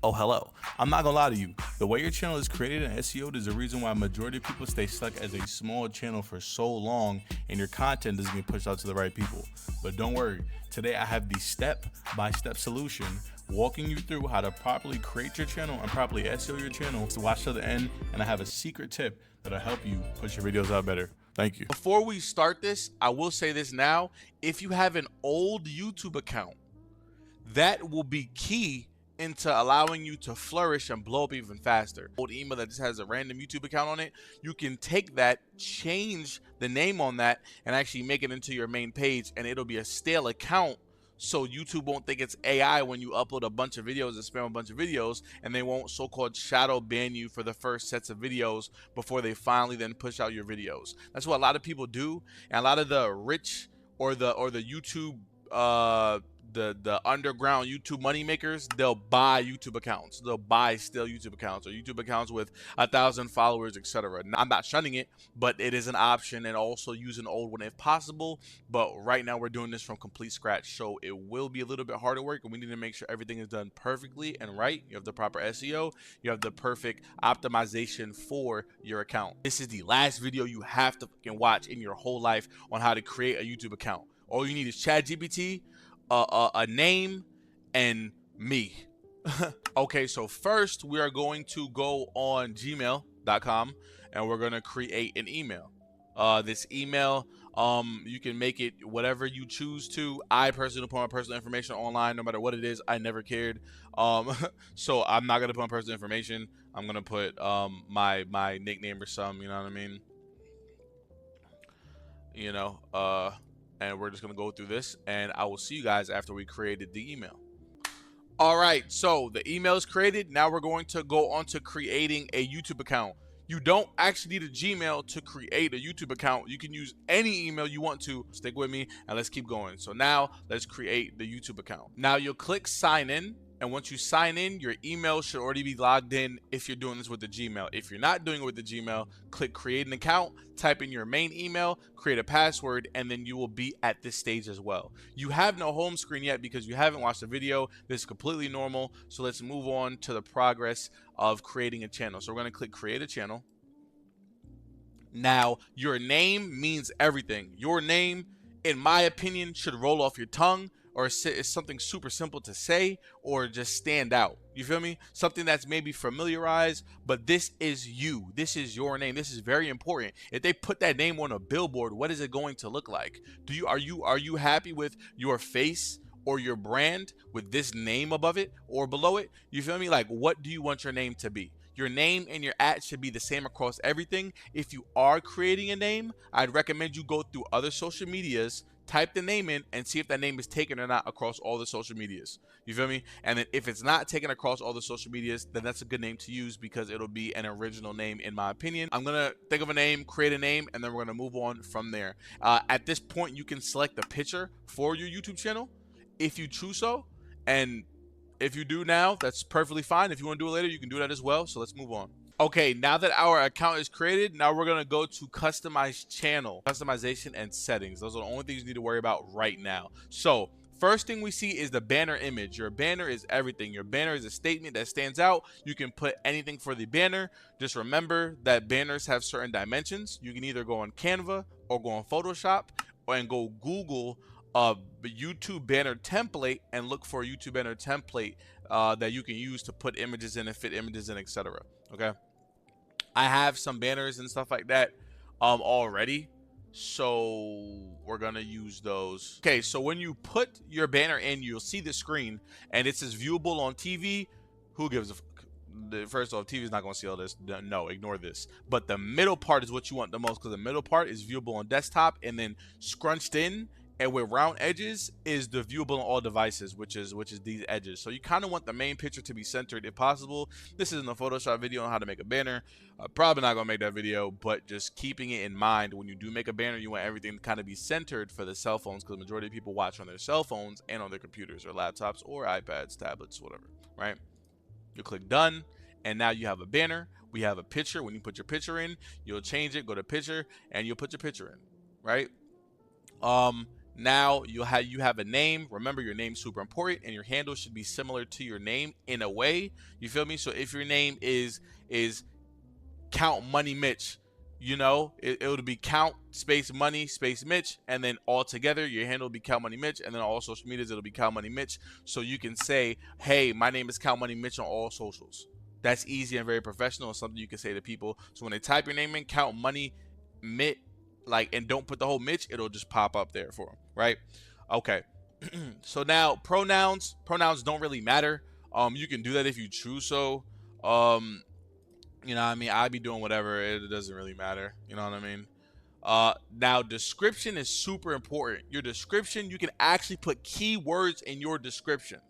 Oh, hello. I'm not gonna lie to you. The way your channel is created in SEO, there's a reason why a majority of people stay stuck as a small channel for so long and your content doesn't get pushed out to the right people. But don't worry, today I have the step-by-step solution walking you through how to properly create your channel and properly SEO your channel. So watch till the end, and I have a secret tip that'll help you push your videos out better. Thank you. Before we start this, I will say this now. If you have an old YouTube account, that will be key into allowing you to flourish and blow up even faster. Old email that just has a random YouTube account on it, you can take that, change the name on that, and actually make it into your main page, and it'll be a stale account, so YouTube won't think it's AI when you upload a bunch of videos and spam a bunch of videos, and they won't so-called shadow ban you for the first sets of videos before they finally then push out your videos. That's what a lot of people do, and a lot of the rich or the YouTube the underground YouTube money makers, they'll buy YouTube accounts. They'll buy still YouTube accounts or YouTube accounts with 1,000 followers, etc. I'm not shunning it, but it is an option, and also use an old one if possible. But right now we're doing this from complete scratch, so it will be a little bit harder work, and we need to make sure everything is done perfectly and right. You have the proper SEO, you have the perfect optimization for your account. This is the last video you have to fucking watch in your whole life on how to create a YouTube account. All you need is ChatGPT, a name, and me. Okay, so first we are going to go on gmail.com and we're going to create an email. This email, you can make it whatever you choose to. I personally put my personal information online, no matter what it is. I never cared. So I'm not gonna put my personal information. I'm gonna put my nickname or something, you know what I mean? You know, and we're just gonna go through this, and I will see you guys after we created the email. All right, so the email is created. Now we're going to go on to creating a YouTube account. You don't actually need a Gmail to create a YouTube account. You can use any email you want to. Stick with me and let's keep going. So now let's create the YouTube account. Now you'll click sign in. And once you sign in, your email should already be logged in if you're doing this with the Gmail. If you're not doing it with the Gmail, click create an account, type in your main email, create a password, and then you will be at this stage as well. You have no home screen yet because you haven't watched the video. This is completely normal. So let's move on to the progress of creating a channel. So we're going to click create a channel. Now, your name means everything. Your name, in my opinion, should roll off your tongue, or it's something super simple to say, or just stand out. You feel me? Something that's maybe familiarized, but this is you. This is your name. This is very important. If they put that name on a billboard, what is it going to look like? Are you happy with your face or your brand with this name above it or below it? You feel me? Like, what do you want your name to be? Your name and your @ should be the same across everything. If you are creating a name, I'd recommend you go through other social medias, type the name in, and see if that name is taken or not across all the social medias. You feel me? And then if it's not taken across all the social medias, then that's a good name to use because it'll be an original name in my opinion. I'm gonna think of a name, create a name, and then we're gonna move on from there. At this point, you can select the picture for your YouTube channel if you choose so, and if you do now, that's perfectly fine. If you want to do it later, you can do that as well. So let's move on. Okay, now that our account is created, now we're gonna go to customize channel, customization and settings. Those are the only things you need to worry about right now. So first thing we see is the banner image. Your banner is everything. Your banner is a statement that stands out. You can put anything for the banner. Just remember that banners have certain dimensions. You can either go on Canva or go on Photoshop and go Google a YouTube banner template and look for a YouTube banner template that you can use to put images in and fit images in, etc. Okay, I have some banners and stuff like that already, so we're gonna use those. Okay, so when you put your banner in, you'll see the screen and it says viewable on TV. Who gives a fuck? First off, TV is not gonna see all this. No, ignore this. But the middle part is what you want the most, because the middle part is viewable on desktop, and then scrunched in and with round edges is the viewable on all devices, which is these edges. So you kind of want the main picture to be centered if possible. This isn't a Photoshop video on how to make a banner. Probably not gonna make that video, but just keeping it in mind, when you do make a banner, you want everything to kind of be centered for the cell phones, because the majority of people watch on their cell phones and on their computers or laptops or iPads, tablets, whatever, right? You click done, and now you have a banner. We have a picture. When you put your picture in, you'll change it, go to picture, and you'll put your picture in, right? Now you have a name. Remember, your name's super important, and your handle should be similar to your name in a way. You feel me? So if your name is Count Money Mitch, you know, it'll be Count space Money space Mitch, and then all together your handle will be Count Money Mitch, and then on all social medias it'll be Count Money Mitch. So you can say, hey, my name is Count Money Mitch on all socials. That's easy and very professional, and something you can say to people. So when they type your name in, Count Money Mitch, like, and don't put the whole Mitch, it'll just pop up there for them, right? Okay. So now pronouns don't really matter. You can do that if you choose so. You know what I mean? I'd be doing whatever. It doesn't really matter. You know what I mean? Now description is super important. Your description, you can actually put keywords in your description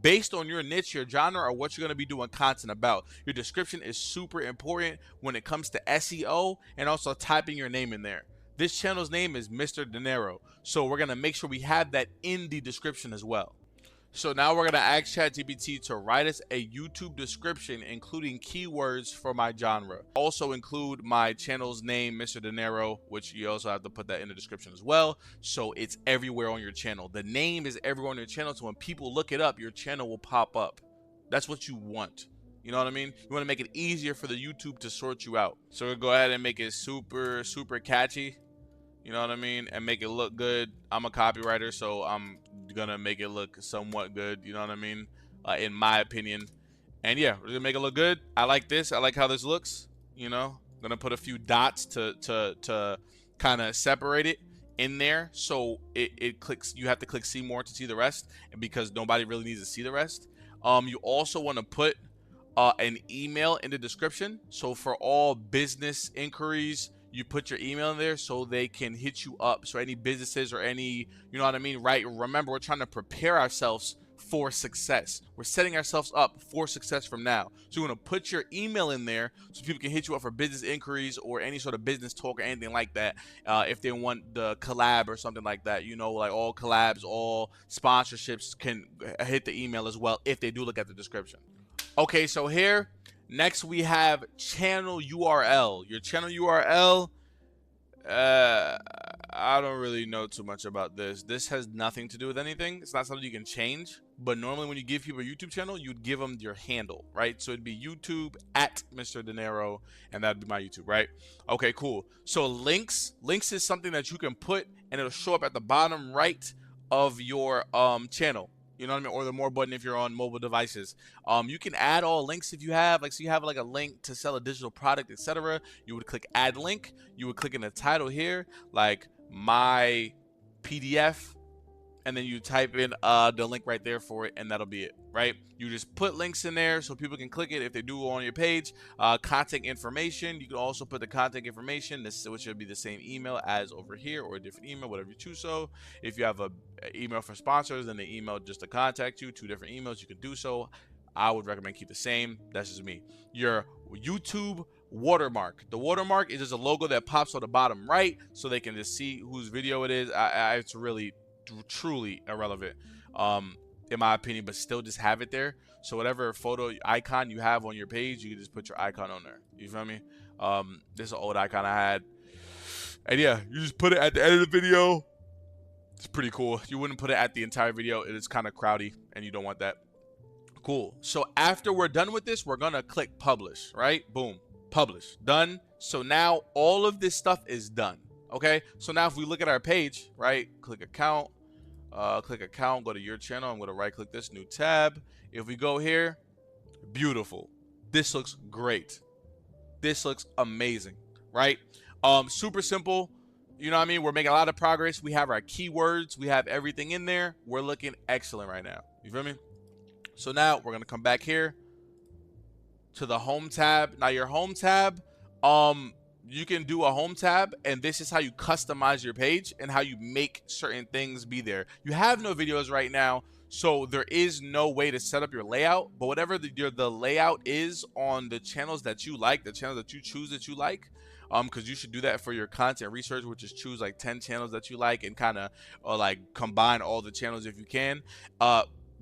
based on your niche, your genre, or what you're going to be doing content about. Your description is super important when it comes to SEO and also typing your name in there. This channel's name is Mr. Denaro, so we're going to make sure we have that in the description as well. So now we're going to ask ChatGPT to write us a YouTube description, including keywords for my genre. Also include my channel's name, Mr. Denaro, which you also have to put that in the description as well. So it's everywhere on your channel. The name is everywhere on your channel, so when people look it up, your channel will pop up. That's what you want. You know what I mean? You want to make it easier for the YouTube to sort you out. So we'll go ahead and make it super, super catchy. You know what I mean? And make it look good. I'm a copywriter, so I'm gonna make it look somewhat good. You know what I mean? In my opinion. And yeah, we're gonna make it look good. I like this. I like how this looks. You know, I'm gonna put a few dots to kind of separate it in there, so it clicks. You have to click see more to see the rest, and because nobody really needs to see the rest. You also want to put an email in the description. So for all business inquiries, you put your email in there so they can hit you up. So any businesses or any, you know what I mean, right? Remember, we're trying to prepare ourselves for success. We're setting ourselves up for success from now. So you want to put your email in there so people can hit you up for business inquiries or any sort of business talk or anything like that. If they want the collab or something like that, you know, like all collabs, all sponsorships can hit the email as well if they do look at the description. Okay, so here, next we have channel URL. Your channel URL, I don't really know too much about this. This has nothing to do with anything. It's not something you can change. But normally when you give people a YouTube channel, you'd give them your handle, right? So it'd be YouTube at Mr. Denaro, and that'd be my YouTube, right? Okay, cool. So links is something that you can put, and it'll show up at the bottom right of your channel. You know what I mean? Or the more button if you're on mobile devices. You can add all links if you have, like, so you have like a link to sell a digital product, etc. You would click add link. You would click in the title here, like my PDF, and then you type in the link right there for it, and that'll be it, right? You just put links in there so people can click it if they do go on your page. Contact information, you can also put the contact information, which would be the same email as over here, or a different email, whatever you choose. So if you have a email for sponsors, then the email just to contact you, 2 different emails, you can do so. I would recommend keep the same. That's just me. Your YouTube watermark. The watermark is just a logo that pops on the bottom right so they can just see whose video it is. It's really truly irrelevant in my opinion, but still just have it there. So whatever photo icon you have on your page, you can just put your icon on there. You feel me? This is an old icon I had, and yeah, you just put it at the end of the video. It's pretty cool. You wouldn't put it at the entire video. It is kind of crowdy and you don't want that. Cool. So after we're done with this, we're gonna click publish, right? Boom, publish, done. So now all of this stuff is done. Okay, so now if we look at our page, right, click account, go to your channel. I'm going to right click this, new tab. If we go here, beautiful. This looks great. This looks amazing, right? Super simple. You know what I mean? We're making a lot of progress. We have our keywords. We have everything in there. We're looking excellent right now. You feel me? So now we're going to come back here to the home tab. Now your home tab, you can do a home tab, and this is how you customize your page and how you make certain things be there. You have no videos right now, so there is no way to set up your layout, but whatever the layout is on the channels that you like, the channels that you choose that you like, because you should do that for your content research, which is choose like 10 channels that you like and kind of like combine all the channels if you can.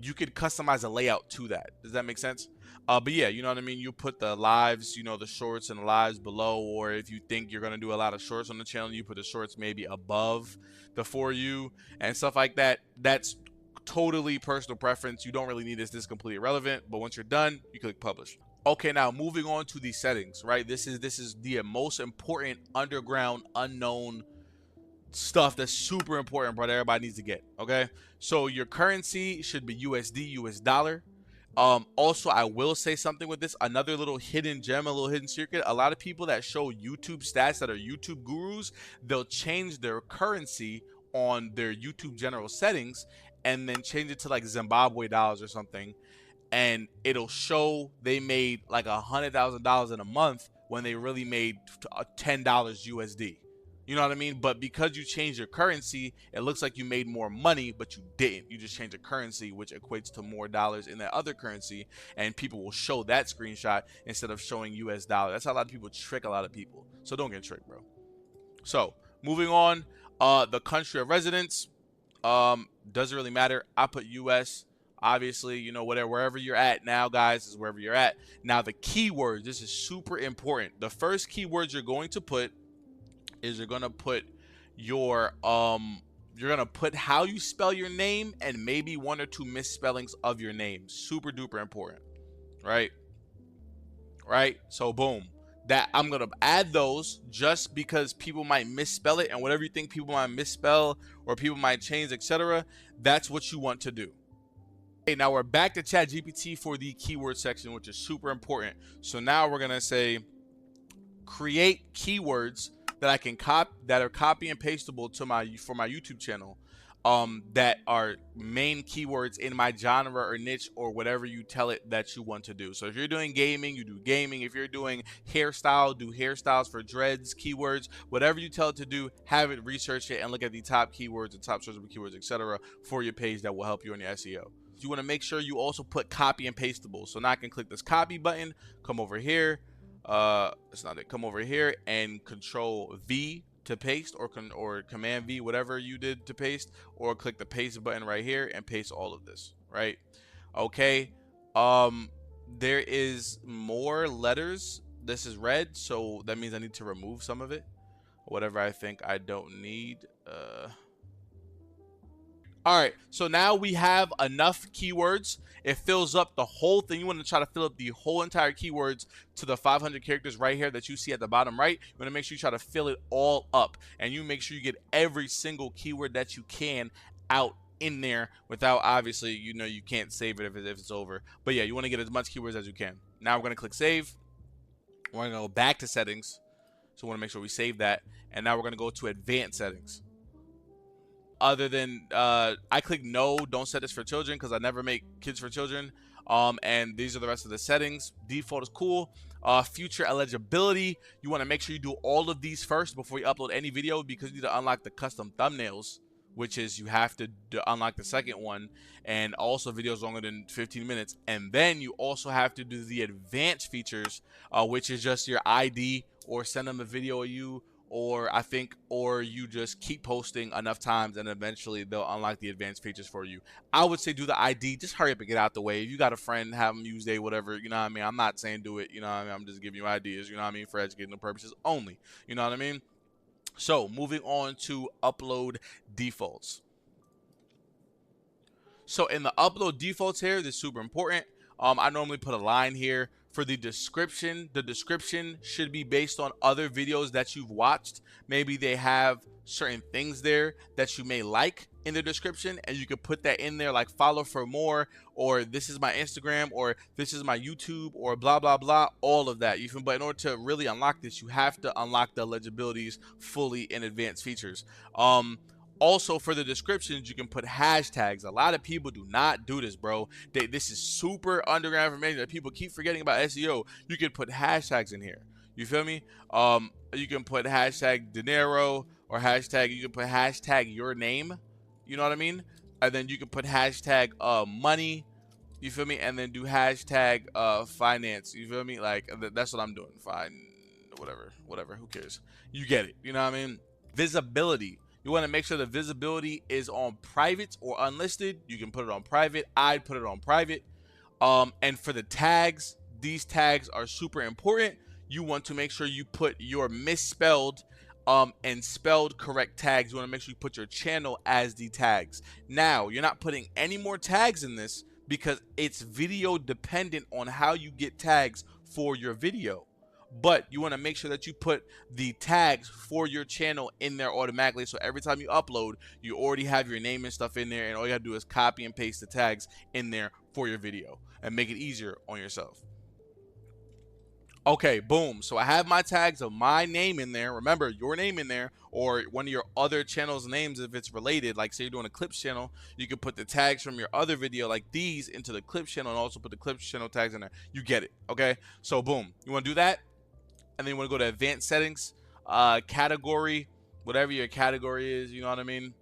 You could customize a layout to that. Does that make sense? But yeah, you know what I mean? You put the lives, you know, the shorts and the lives below, or if you think you're going to do a lot of shorts on the channel, you put the shorts maybe above the For You and stuff like that. That's totally personal preference. You don't really need this. This is completely irrelevant. But once you're done, you click publish. Okay, now moving on to the settings, right? This is the most important underground unknown stuff that's super important, brother. Everybody needs to get. Okay, so your currency should be USD, US dollar. Also, I will say something with this, another little hidden gem, a little hidden secret. A lot of people that show YouTube stats that are YouTube gurus, they'll change their currency on their YouTube general settings and then change it to like Zimbabwe dollars or something, and it'll show they made like $100,000 in a month when they really made $10 USD. You know what I mean? But because you changed your currency, it looks like you made more money, but you didn't. You just changed the currency, which equates to more dollars in that other currency, and people will show that screenshot instead of showing US dollar. That's how a lot of people trick a lot of people. So don't get tricked, bro. So moving on, the country of residence doesn't really matter. I put US. Obviously, you know, wherever you're at now, guys, is wherever you're at. Now, the keywords, this is super important. The first keywords you're going to put is you're gonna put your you're gonna put how you spell your name and maybe 1 or 2 misspellings of your name. Super duper important, right? So boom, that I'm gonna add those just because people might misspell it, and whatever you think people might misspell or people might change, etc., that's what you want to do. Okay, now we're back to ChatGPT for the keyword section, which is super important. So now we're gonna say create keywords that I can that are copy and pastable to my YouTube channel, that are main keywords in my genre or niche or whatever you tell it that you want to do. So if you're doing gaming, you do gaming. If you're doing hairstyle, do hairstyles for dreads, keywords, whatever you tell it to do, have it research it and look at the top keywords and top searchable keywords, etc., for your page that will help you in your SEO. You want to make sure you also put copy and pastable. So now I can click this copy button, come over here. It's not it. Come over here and Control V to paste, or Command V, whatever you did to paste, or click the paste button right here and paste all of this, right? Okay. There is more letters. This is red, so that means I need to remove some of it. Whatever I think I don't need. All right, so now we have enough keywords. It fills up the whole thing. You want to try to fill up the whole entire keywords to the 500 characters right here that you see at the bottom right. You want to make sure you try to fill it all up, and you make sure you get every single keyword that you can out in there without, obviously, you know, you can't save it if it's over. But yeah, you want to get as much keywords as you can. Now we're going to click save. We're going to go back to settings. So we want to make sure we save that. And now we're going to go to advanced settings. Other than I click no, don't set this for children because I never make kids for children. And these are the rest of the settings. Default is cool. Future eligibility, you want to make sure you do all of these first before you upload any video, because you need to unlock the custom thumbnails, which is you have to unlock the second one, and also videos longer than 15 minutes. And then you also have to do the advanced features, which is just your ID, or send them a video of you, or you just keep posting enough times and eventually they'll unlock the advanced features for you. I would say do the ID, just hurry up and get out the way. If you got a friend, have them use whatever, you know what I mean? I'm not saying do it, you know what I mean? I'm just giving you ideas, you know what I mean, for educational purposes only, you know what I mean? So moving on to upload defaults. So in the upload defaults here, this is super important. I normally put a line here. For the description should be based on other videos that you've watched. Maybe they have certain things there that you may like in the description, and you could put that in there, like follow for more, or this is my Instagram, or this is my YouTube, or blah blah blah, all of that. But in order to really unlock this, you have to unlock the eligibilities fully in advanced features. Also, for the descriptions, you can put hashtags. A lot of people do not do this, bro. This is super underground information that people keep forgetting about SEO. You can put hashtags in here. You feel me? You can put hashtag Denaro, or you can put hashtag your name. You know what I mean? And then you can put hashtag money. You feel me? And then do hashtag finance. You feel me? Like, that's what I'm doing. Fine, whatever. Who cares? You get it. You know what I mean? Visibility. You want to make sure the visibility is on private or unlisted. You can put it on private. I'd put it on private. And for the tags, these tags are super important. You want to make sure you put your misspelled and spelled correct tags. You want to make sure you put your channel as the tags. Now, you're not putting any more tags in this because it's video dependent on how you get tags for your video. But you want to make sure that you put the tags for your channel in there automatically. So every time you upload, you already have your name and stuff in there, and all you gotta do is copy and paste the tags in there for your video and make it easier on yourself. Okay, boom. So I have my tags of my name in there. Remember, your name in there, or one of your other channel's names if it's related. Like say you're doing a clips channel, you can put the tags from your other video like these into the clips channel and also put the clips channel tags in there. You get it, okay? So boom, you wanna do that? And then you want to go to advanced settings, category, whatever your category is, you know what I mean?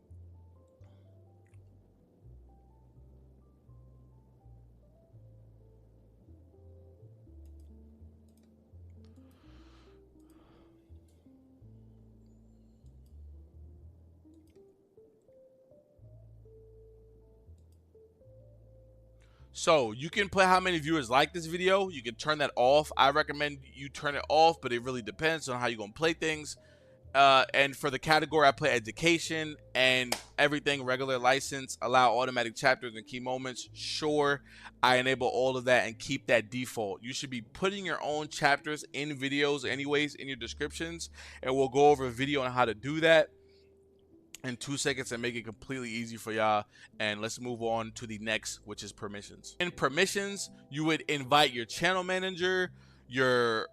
So you can put how many viewers like this video. You can turn that off. I recommend you turn it off, but it really depends on how you're going to play things. And for the category, I play education and everything regular license, allow automatic chapters and key moments. Sure, I enable all of that and keep that default. You should be putting your own chapters in videos anyways in your descriptions, and we'll go over a video on how to do that in 2 seconds and make it completely easy for y'all. And let's move on to the next, which is permissions. In permissions, you would invite your channel manager, your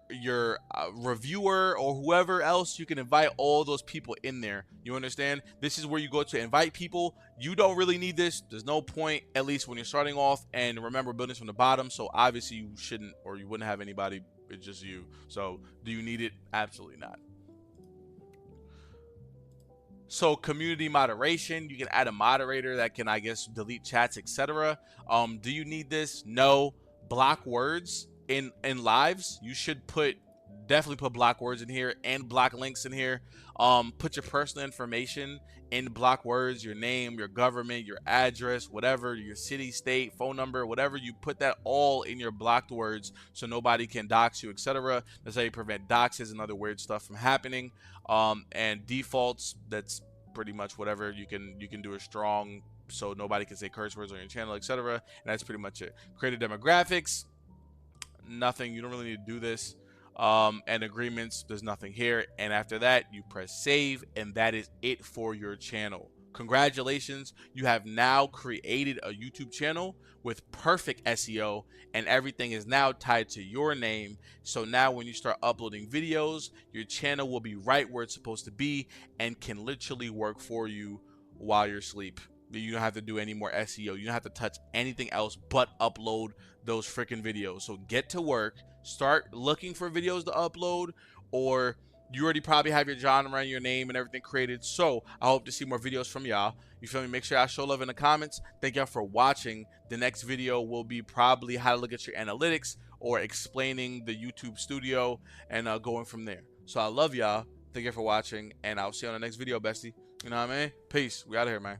reviewer, or whoever else. You can invite all those people in there. You understand? This is where you go to invite people. You don't really need this. There's no point, at least when you're starting off. And remember, building from the bottom, so obviously you shouldn't, or you wouldn't have anybody. It's just you. So do you need it? Absolutely not. So community moderation, you can add a moderator that can, I guess, delete chats, etc. Do you need this? No. Block words in lives. You should definitely put block words in here and block links in here. Put your personal information in block words, your name, your government, your address, whatever, your city, state, phone number, whatever. You put that all in your blocked words so nobody can dox you, etc. That's how you prevent doxes and other weird stuff from happening. And defaults, that's pretty much whatever. You can do a strong so nobody can say curse words on your channel, etc. And that's pretty much it. Creative demographics, nothing. You don't really need to do this. And agreements, there's nothing here. And after that, you press save, and that is it for your channel. Congratulations, you have now created a YouTube channel with perfect SEO, and everything is now tied to your name. So now when you start uploading videos, your channel will be right where it's supposed to be and can literally work for you while you're asleep. You don't have to do any more SEO. You don't have to touch anything else but upload those freaking videos. So get to work, start looking for videos to upload, or you already probably have your genre and your name and everything created. So I hope to see more videos from y'all. You feel me? Make sure y'all show love in the comments. Thank y'all for watching. The next video will be probably how to look at your analytics or explaining the YouTube studio and going from there. So I love y'all. Thank you for watching, and I'll see you on the next video, bestie. You know what I mean? Peace. We out of here, man.